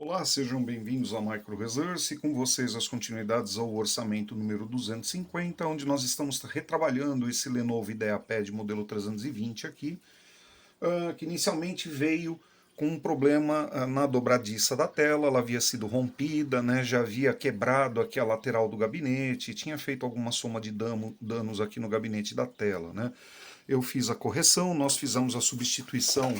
Olá, sejam bem-vindos a Micro Resource e com vocês as continuidades ao orçamento número 250, onde nós estamos retrabalhando esse Lenovo IdeaPad modelo 320 aqui, que inicialmente veio com um problema na dobradiça da tela, ela havia sido rompida, né, já havia quebrado aqui a lateral do gabinete, tinha feito alguma soma de danos aqui no gabinete da tela, né. Eu fiz a correção, nós fizemos a substituição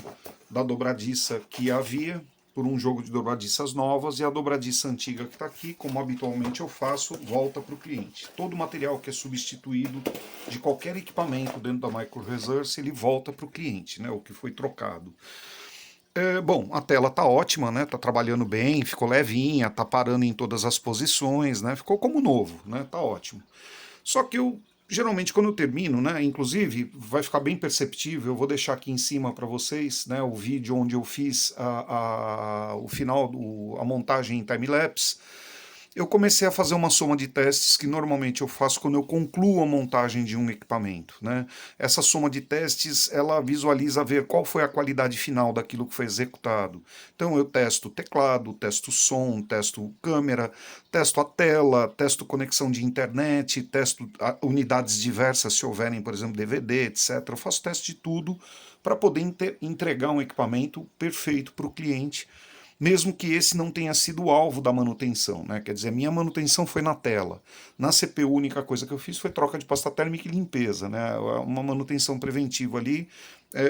da dobradiça que havia por um jogo de dobradiças novas e a dobradiça antiga que está aqui, como habitualmente eu faço, volta para o cliente. Todo o material que é substituído de qualquer equipamento dentro da Micro Resource, ele volta para o cliente, né, o que foi trocado. Bom, a tela tá ótima, né? Tá trabalhando bem, ficou levinha, tá parando em todas as posições, né? Ficou como novo, né? Tá ótimo. Só que eu geralmente quando eu termino, né? Inclusive vai ficar bem perceptível. Eu vou deixar aqui em cima para vocês, né? O vídeo onde eu fiz o final, a montagem em time lapse. Eu comecei a fazer uma soma de testes que normalmente eu faço quando eu concluo a montagem de um equipamento, né? Essa soma de testes, ela visualiza ver qual foi a qualidade final daquilo que foi executado. Então eu testo o teclado, testo o som, testo câmera, testo a tela, testo conexão de internet, testo unidades diversas, se houverem, por exemplo, DVD, etc. Eu faço teste de tudo para poder entregar um equipamento perfeito para o cliente, mesmo que esse não tenha sido o alvo da manutenção, né? Quer dizer, minha manutenção foi na tela. Na CPU, a única coisa que eu fiz foi troca de pasta térmica e limpeza, né? Uma manutenção preventiva ali,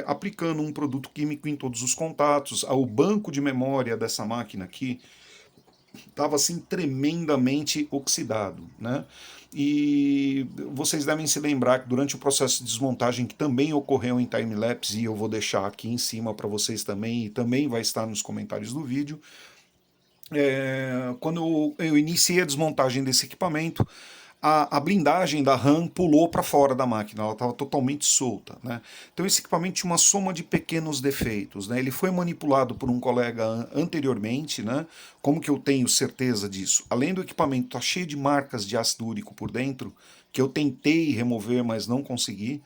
aplicando um produto químico em todos os contatos. O banco de memória dessa máquina aqui estava assim tremendamente oxidado, né? E vocês devem se lembrar que durante o processo de desmontagem, que também ocorreu em time-lapse, e eu vou deixar aqui em cima para vocês também, e também vai estar nos comentários do vídeo, quando eu iniciei a desmontagem desse equipamento, a blindagem da RAM pulou para fora da máquina, ela estava totalmente solta, né? Então esse equipamento tinha uma soma de pequenos defeitos, né? Ele foi manipulado por um colega anteriormente, né? Como que eu tenho certeza disso? Além do equipamento estar cheio de marcas de ácido úrico por dentro, que eu tentei remover, mas não consegui,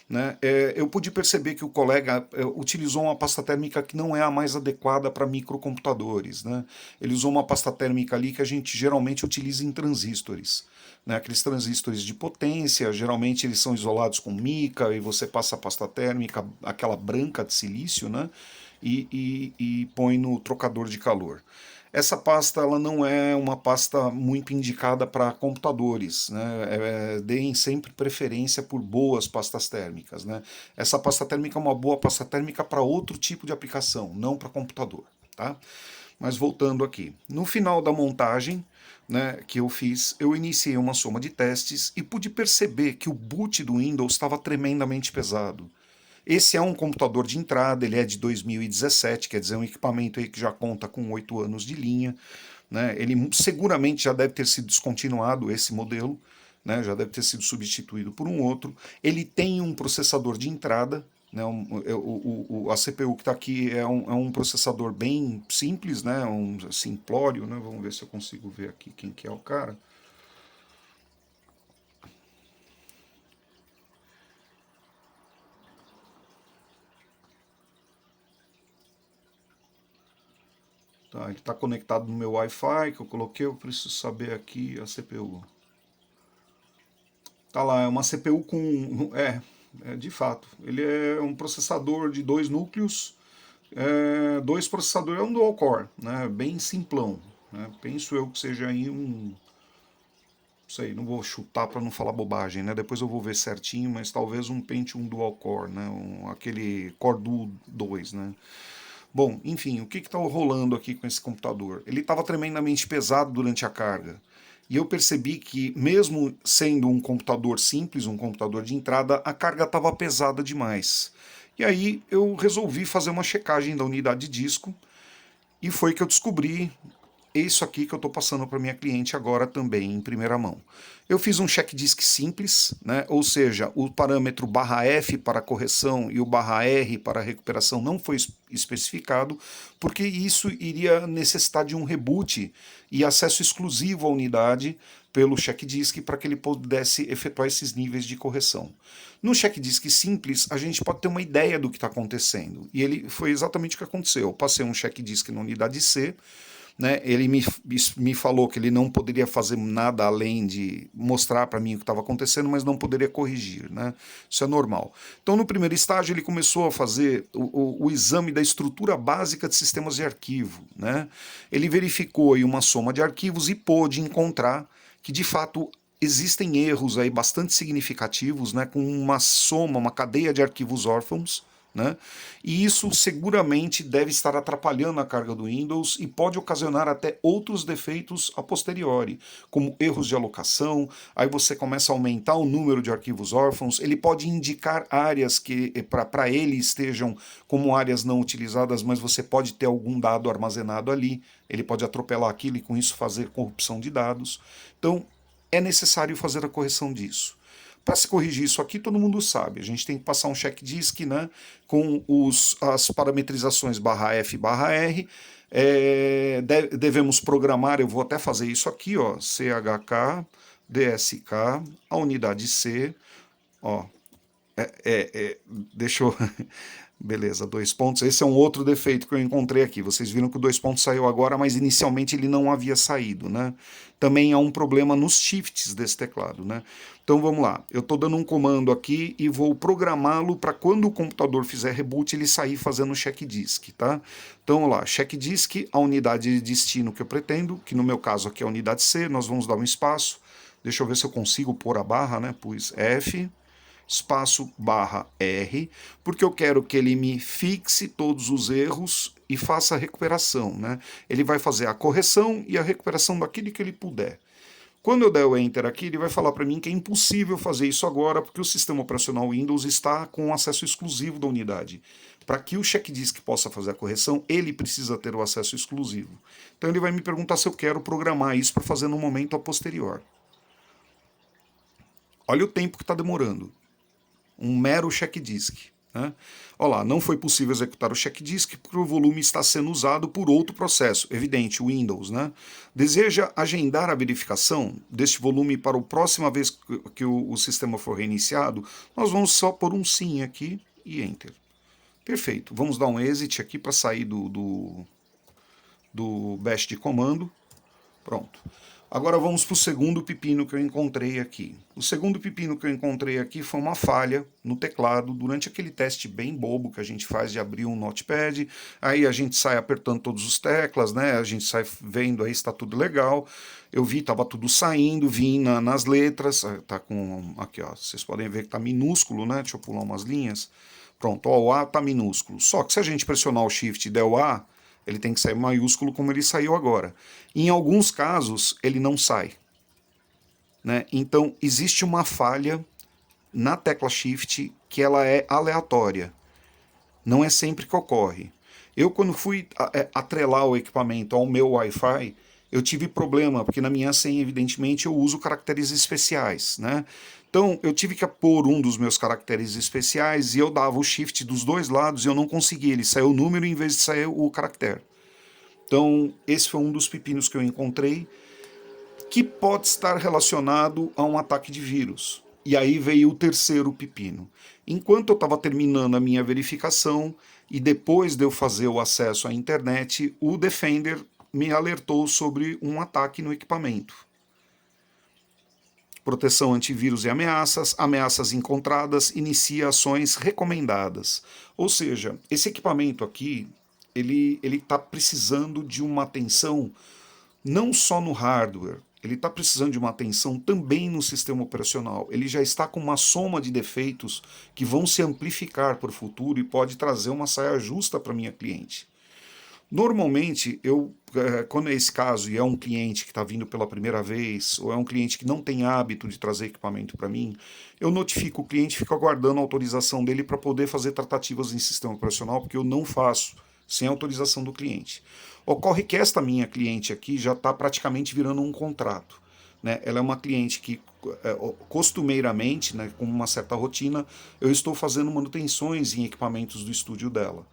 né? Eu pude perceber que o colega utilizou uma pasta térmica que não é a mais adequada para microcomputadores, né? Ele usou uma pasta térmica ali que a gente geralmente utiliza em transistores, né? Aqueles transistores de potência, geralmente eles são isolados com mica e você passa a pasta térmica, aquela branca de silício, né? E põe no trocador de calor. Essa pasta ela não é uma pasta muito indicada para computadores, né? Deem sempre preferência por boas pastas térmicas, né? Essa pasta térmica é uma boa pasta térmica para outro tipo de aplicação, não para computador, tá? Mas voltando aqui, no final da montagem, né, que eu fiz, eu iniciei uma soma de testes e pude perceber que o boot do Windows estava tremendamente pesado. Esse é um computador de entrada, ele é de 2017, quer dizer, um equipamento aí que já conta com 8 anos de linha, né? Ele seguramente já deve ter sido descontinuado, esse modelo, né? Já deve ter sido substituído por um outro. Ele tem um processador de entrada, né? A CPU que está aqui é um processador bem simples, né? Um simplório, né? Vamos ver se eu consigo ver aqui quem que é o cara. Tá, ele está conectado no meu Wi-Fi que eu coloquei, eu preciso saber aqui a CPU. Tá lá, é uma CPU com. De fato. Ele é um processador de dois núcleos, dois processadores, é um dual core, né? Bem simplão. Né? Penso eu que seja aí um. Não sei, não vou chutar para não falar bobagem, né? Depois eu vou ver certinho, mas talvez um Pentium dual core, né? Aquele Core Duo 2, né? Bom, enfim, o que está rolando aqui com esse computador? Ele estava tremendamente pesado durante a carga. E eu percebi que, mesmo sendo um computador simples, um computador de entrada, a carga estava pesada demais. E aí eu resolvi fazer uma checagem da unidade de disco e foi que eu descobri isso aqui que eu estou passando para minha cliente agora também em primeira mão. Eu fiz um check disk simples, né? Ou seja, o parâmetro "-f" para correção e o "-r" para recuperação não foi especificado, porque isso iria necessitar de um reboot e acesso exclusivo à unidade pelo check disk para que ele pudesse efetuar esses níveis de correção. No check disk simples, a gente pode ter uma ideia do que está acontecendo. E ele foi exatamente o que aconteceu. Eu passei um check disk na unidade C, né? Ele me falou que ele não poderia fazer nada além de mostrar para mim o que estava acontecendo, mas não poderia corrigir, né? Isso é normal. Então, no primeiro estágio, ele começou a fazer o exame da estrutura básica de sistemas de arquivo, né? Ele verificou aí uma soma de arquivos e pôde encontrar que, de fato, existem erros aí bastante significativos, né, com uma soma, uma cadeia de arquivos órfãos, né? E isso seguramente deve estar atrapalhando a carga do Windows e pode ocasionar até outros defeitos a posteriori, como erros de alocação. Aí você começa a aumentar o número de arquivos órfãos. Ele pode indicar áreas que para ele estejam como áreas não utilizadas, mas você pode ter algum dado armazenado ali. Ele pode atropelar aquilo e com isso fazer corrupção de dados. Então é necessário fazer a correção disso. Para se corrigir isso aqui, todo mundo sabe. A gente tem que passar um check disk, né, com as parametrizações /F /R. Devemos programar, eu vou até fazer isso aqui, ó, CHK, DSK, a unidade C, ó, deixa eu... Beleza, 2 pontos. Esse é um outro defeito que eu encontrei aqui. Vocês viram que o 2 pontos saiu agora, mas inicialmente ele não havia saído, né? Também há um problema nos shifts desse teclado, né? Então vamos lá. Eu estou dando um comando aqui e vou programá-lo para quando o computador fizer reboot ele sair fazendo check disk, tá? Então vamos lá, check disk, a unidade de destino que eu pretendo, que no meu caso aqui é a unidade C, nós vamos dar um espaço. Deixa eu ver se eu consigo pôr a barra, né? Pus F espaço /R, porque eu quero que ele me fixe todos os erros e faça a recuperação, né? Ele vai fazer a correção e a recuperação daquilo que ele puder. Quando eu der o Enter aqui, ele vai falar para mim que é impossível fazer isso agora, porque o sistema operacional Windows está com acesso exclusivo da unidade. Para que o check disk possa fazer a correção, ele precisa ter o acesso exclusivo. Então ele vai me perguntar se eu quero programar isso para fazer no momento a posterior. Olha o tempo que está demorando. Um mero check disk. Né? Olha lá, não foi possível executar o check disk porque o volume está sendo usado por outro processo, evidente, o Windows. Né? Deseja agendar a verificação deste volume para a próxima vez que o sistema for reiniciado? Nós vamos só pôr um sim aqui e Enter. Perfeito. Vamos dar um exit aqui para sair do bash de comando. Pronto. Agora vamos para o segundo pepino que eu encontrei aqui. O segundo pepino que eu encontrei aqui foi uma falha no teclado durante aquele teste bem bobo que a gente faz de abrir um notepad. Aí a gente sai apertando todas as teclas, né? A gente sai vendo aí se está tudo legal. Eu vi, estava tudo saindo, vim nas letras. Tá com aqui, ó. Vocês podem ver que está minúsculo, né? Deixa eu pular umas linhas. Pronto, ó, o A está minúsculo. Só que se a gente pressionar o Shift e der o A, ele tem que sair maiúsculo como ele saiu agora. Em alguns casos, ele não sai. Né? Então, existe uma falha na tecla Shift que ela é aleatória. Não é sempre que ocorre. Eu, quando fui atrelar o equipamento ao meu Wi-Fi, eu tive problema, porque na minha senha, evidentemente, eu uso caracteres especiais. Né? Então, eu tive que pôr um dos meus caracteres especiais e eu dava o shift dos dois lados e eu não conseguia. Ele saiu o número em vez de sair o caractere. Então, esse foi um dos pepinos que eu encontrei que pode estar relacionado a um ataque de vírus. E aí veio o terceiro pepino. Enquanto eu estava terminando a minha verificação e depois de eu fazer o acesso à internet, o Defender me alertou sobre um ataque no equipamento. Proteção antivírus e ameaças, ameaças encontradas, inicia ações recomendadas. Ou seja, esse equipamento aqui, ele está precisando de uma atenção não só no hardware, ele está precisando de uma atenção também no sistema operacional. Ele já está com uma soma de defeitos que vão se amplificar para o futuro e pode trazer uma saia justa para minha cliente. Normalmente, quando é esse caso e é um cliente que está vindo pela primeira vez, ou é um cliente que não tem hábito de trazer equipamento para mim, eu notifico o cliente e fico aguardando a autorização dele para poder fazer tratativas em sistema operacional, porque eu não faço sem autorização do cliente. Ocorre que esta minha cliente aqui já está praticamente virando um contrato. Né? Ela é uma cliente que, costumeiramente, né, com uma certa rotina, eu estou fazendo manutenções em equipamentos do estúdio dela.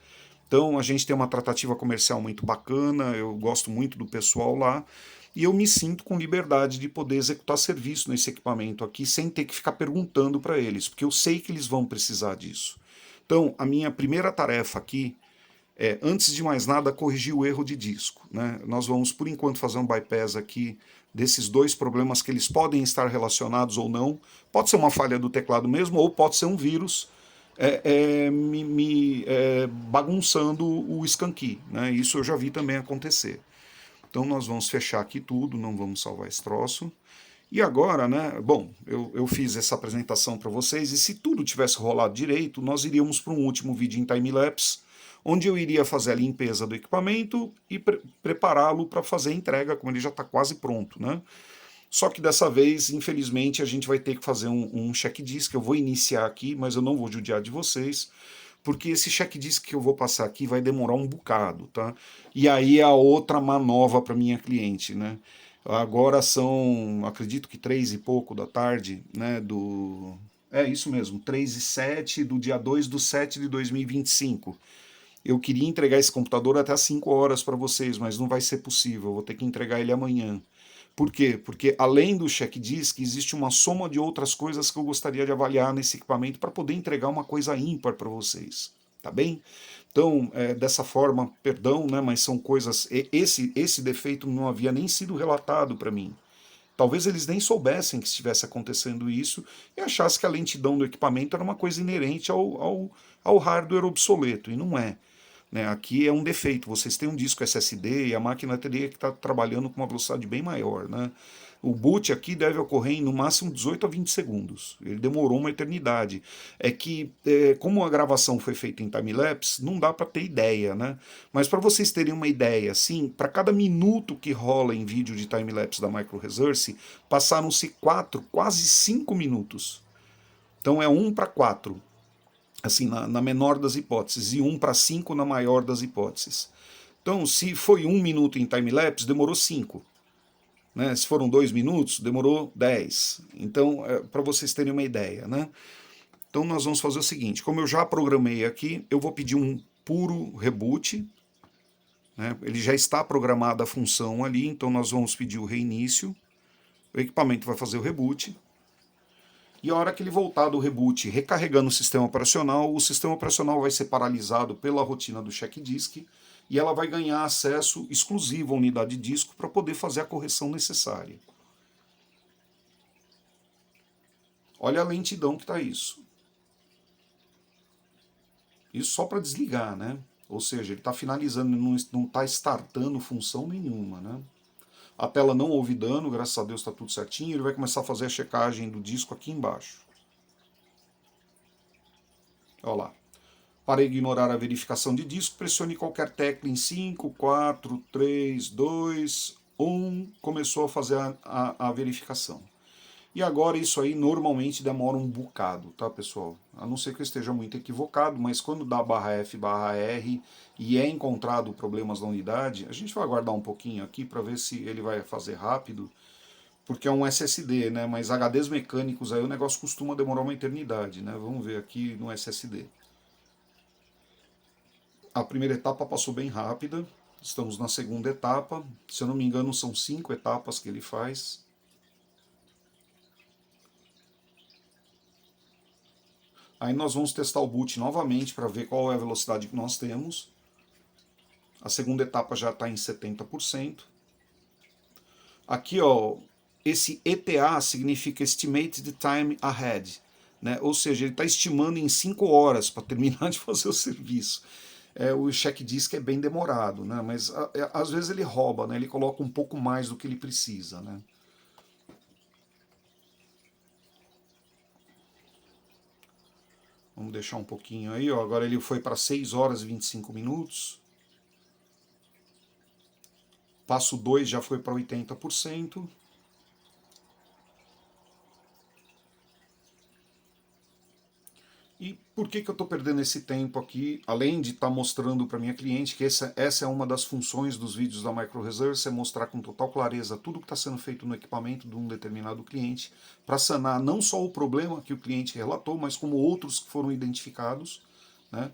Então a gente tem uma tratativa comercial muito bacana, eu gosto muito do pessoal lá, e eu me sinto com liberdade de poder executar serviço nesse equipamento aqui sem ter que ficar perguntando para eles, porque eu sei que eles vão precisar disso. Então a minha primeira tarefa aqui Antes de mais nada, corrigir o erro de disco, né? Nós vamos, por enquanto, fazer um bypass aqui desses dois problemas que eles podem estar relacionados ou não. Pode ser uma falha do teclado mesmo, ou pode ser um vírus bagunçando o scan-key, né? Isso eu já vi também acontecer. Então nós vamos fechar aqui tudo, não vamos salvar esse troço. E agora, né, bom, eu fiz essa apresentação para vocês, e se tudo tivesse rolado direito, nós iríamos para um último vídeo em time-lapse, onde eu iria fazer a limpeza do equipamento e prepará-lo para fazer a entrega, como ele já está quase pronto, né? Só que dessa vez, infelizmente, a gente vai ter que fazer um check disk. Eu vou iniciar aqui, mas eu não vou judiar de vocês, porque esse check disk que eu vou passar aqui vai demorar um bocado, tá? E aí é a outra manova para minha cliente, né? Agora são, acredito que 3 e pouco da tarde, né? É isso mesmo, 3:07 do dia 2/7 de 2025. Eu queria entregar esse computador até às 5 horas para vocês, mas não vai ser possível, eu vou ter que entregar ele amanhã. Por quê? Porque além do check disk, existe uma soma de outras coisas que eu gostaria de avaliar nesse equipamento para poder entregar uma coisa ímpar para vocês. Tá bem? Então, dessa forma, perdão, né, mas são coisas. Esse defeito não havia nem sido relatado para mim. Talvez eles nem soubessem que estivesse acontecendo isso e achassem que a lentidão do equipamento era uma coisa inerente ao hardware obsoleto, e não é. Né? Aqui é um defeito, vocês têm um disco SSD e a máquina teria que estar trabalhando com uma velocidade bem maior. Né? O boot aqui deve ocorrer em no máximo 18 a 20 segundos. Ele demorou uma eternidade. É que, como a gravação foi feita em time-lapse, não dá para ter ideia. Né? Mas para vocês terem uma ideia, assim, para cada minuto que rola em vídeo de time-lapse da Micro Resource, passaram-se 4, quase 5 minutos. Então é 1 para 4, assim, na menor das hipóteses, e 1 para 5 na maior das hipóteses. Então, se foi 1 minuto em time-lapse, demorou 5. Né? Se foram 2 minutos, demorou 10. Então, para vocês terem uma ideia. Né? Então, nós vamos fazer o seguinte: como eu já programei aqui, eu vou pedir um puro reboot. Né? Ele já está programada a função ali, então nós vamos pedir o reinício. O equipamento vai fazer o reboot. E a hora que ele voltar do reboot recarregando o sistema operacional vai ser paralisado pela rotina do check disk e ela vai ganhar acesso exclusivo à unidade de disco para poder fazer a correção necessária. Olha a lentidão que está isso. Isso só para desligar, né? Ou seja, ele está finalizando, não está startando função nenhuma, né? A tela não houve dano, graças a Deus está tudo certinho. Ele vai começar a fazer a checagem do disco aqui embaixo. Olha lá. Para ignorar a verificação de disco, pressione qualquer tecla em 5, 4, 3, 2, 1. Começou a fazer a verificação. E agora isso aí normalmente demora um bocado, tá, pessoal? A não ser que eu esteja muito equivocado, mas quando dá /F/R e é encontrado problemas na unidade, a gente vai aguardar um pouquinho aqui para ver se ele vai fazer rápido, porque é um SSD, né? Mas HDs mecânicos aí o negócio costuma demorar uma eternidade, né? Vamos ver aqui no SSD. A primeira etapa passou bem rápida, estamos na segunda etapa. Se eu não me engano, são 5 etapas que ele faz. Aí nós vamos testar o boot novamente para ver qual é a velocidade que nós temos. A segunda etapa já está em 70%. Aqui, ó, esse ETA significa Estimated Time Ahead. Né? Ou seja, ele está estimando em 5 horas para terminar de fazer o serviço. O check disk é bem demorado, né? Mas às vezes ele rouba, né? Ele coloca um pouco mais do que ele precisa. Né? Vamos deixar um pouquinho aí, ó. Agora ele foi para 6 horas e 25 minutos. Passo 2 já foi para 80%. E por que eu estou perdendo esse tempo aqui, além de estar mostrando para minha cliente que essa é uma das funções dos vídeos da Micro Resource, é mostrar com total clareza tudo que está sendo feito no equipamento de um determinado cliente, para sanar não só o problema que o cliente relatou, mas como outros que foram identificados, né?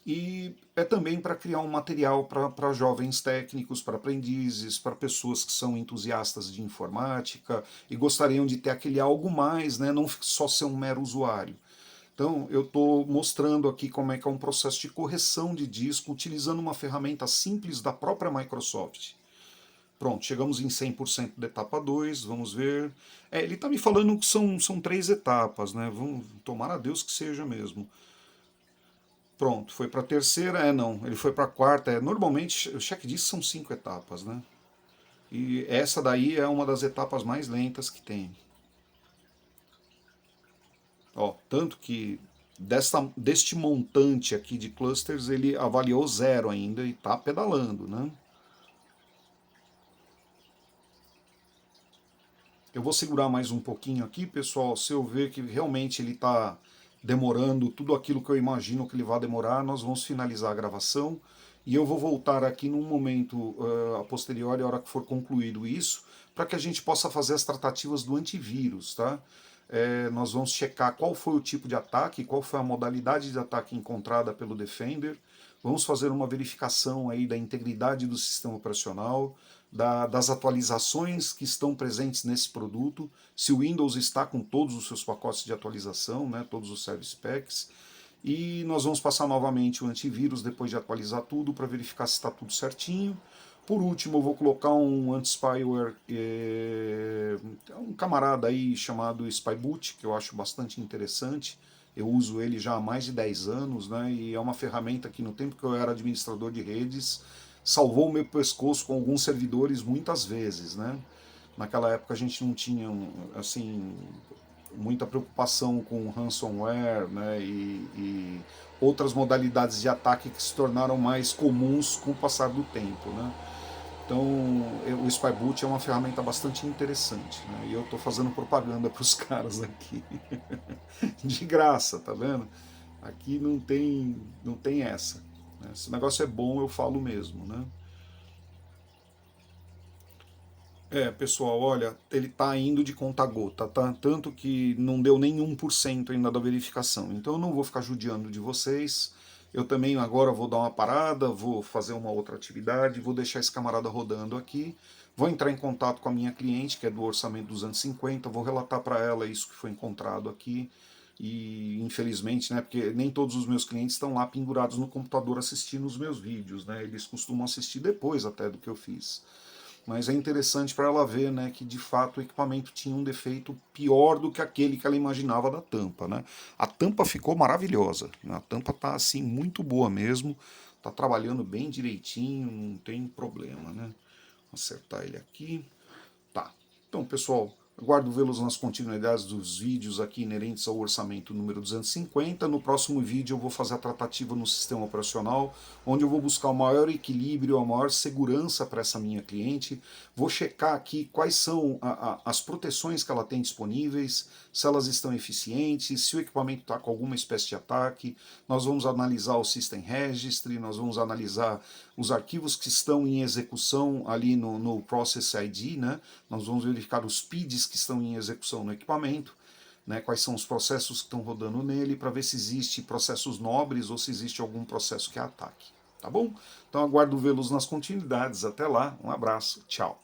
E é também para criar um material para jovens técnicos, para aprendizes, para pessoas que são entusiastas de informática e gostariam de ter aquele algo mais, né? Não só ser um mero usuário. Então, eu estou mostrando aqui como é que é um processo de correção de disco utilizando uma ferramenta simples da própria Microsoft. Pronto, chegamos em 100% da etapa 2, vamos ver. Ele está me falando que são 3 etapas, né? Vamos tomar a Deus que seja mesmo. Pronto, foi para a terceira, não, ele foi para a quarta. Normalmente, o check disso são 5 etapas, né? E essa daí é uma das etapas mais lentas que tem. Ó, tanto que deste montante aqui de clusters, ele avaliou 0 ainda e está pedalando, né? Eu vou segurar mais um pouquinho aqui, pessoal. Se eu ver que realmente ele está demorando tudo aquilo que eu imagino que ele vai demorar, nós vamos finalizar a gravação. E eu vou voltar aqui num momento a posteriori, a hora que for concluído isso, para que a gente possa fazer as tratativas do antivírus, tá? Nós vamos checar qual foi o tipo de ataque, qual foi a modalidade de ataque encontrada pelo Defender. Vamos fazer uma verificação aí da integridade do sistema operacional, das atualizações que estão presentes nesse produto, se o Windows está com todos os seus pacotes de atualização, né, todos os service packs, e nós vamos passar novamente o antivírus depois de atualizar tudo para verificar se está tudo certinho. Por último, eu vou colocar um anti-spyware, um camarada aí chamado Spyboot, que eu acho bastante interessante. Eu uso ele já há mais de 10 anos, né, e é uma ferramenta que no tempo que eu era administrador de redes, salvou o meu pescoço com alguns servidores muitas vezes, né. Naquela época a gente não tinha, assim, muita preocupação com ransomware, né, e outras modalidades de ataque que se tornaram mais comuns com o passar do tempo, né. Então, o Spyboot é uma ferramenta bastante interessante, né, e eu estou fazendo propaganda para os caras aqui, de graça, tá vendo? Aqui não tem essa, né? Se o negócio é bom, eu falo mesmo, né? Pessoal, olha, ele está indo de conta-gota, tá? Tanto que não deu nem 1% ainda da verificação. Então eu não vou ficar judiando de vocês. Eu também agora vou dar uma parada, vou fazer uma outra atividade, vou deixar esse camarada rodando aqui. Vou entrar em contato com a minha cliente, que é do orçamento 250, vou relatar para ela isso que foi encontrado aqui. E infelizmente, né, porque nem todos os meus clientes estão lá pendurados no computador assistindo os meus vídeos, né? Eles costumam assistir depois até do que eu fiz. Mas é interessante para ela ver, né, que de fato o equipamento tinha um defeito pior do que aquele que ela imaginava da tampa, né? A tampa ficou maravilhosa, né? A tampa tá assim muito boa mesmo, tá trabalhando bem direitinho, não tem problema, né? Vou acertar ele aqui. Tá. Então, pessoal, aguardo vê-los nas continuidades dos vídeos aqui inerentes ao orçamento número 250. No próximo vídeo eu vou fazer a tratativa no sistema operacional, onde eu vou buscar o maior equilíbrio, a maior segurança para essa minha cliente. Vou checar aqui quais são as proteções que ela tem disponíveis, se elas estão eficientes, se o equipamento está com alguma espécie de ataque. Nós vamos analisar o System Registry, nós vamos analisar os arquivos que estão em execução ali no Process ID, né? Nós vamos verificar os PIDs que estão em execução no equipamento, né? Quais são os processos que estão rodando nele, para ver se existe processos nobres ou se existe algum processo que é ataque. Tá bom? Então aguardo vê-los nas continuidades. Até lá, um abraço, tchau.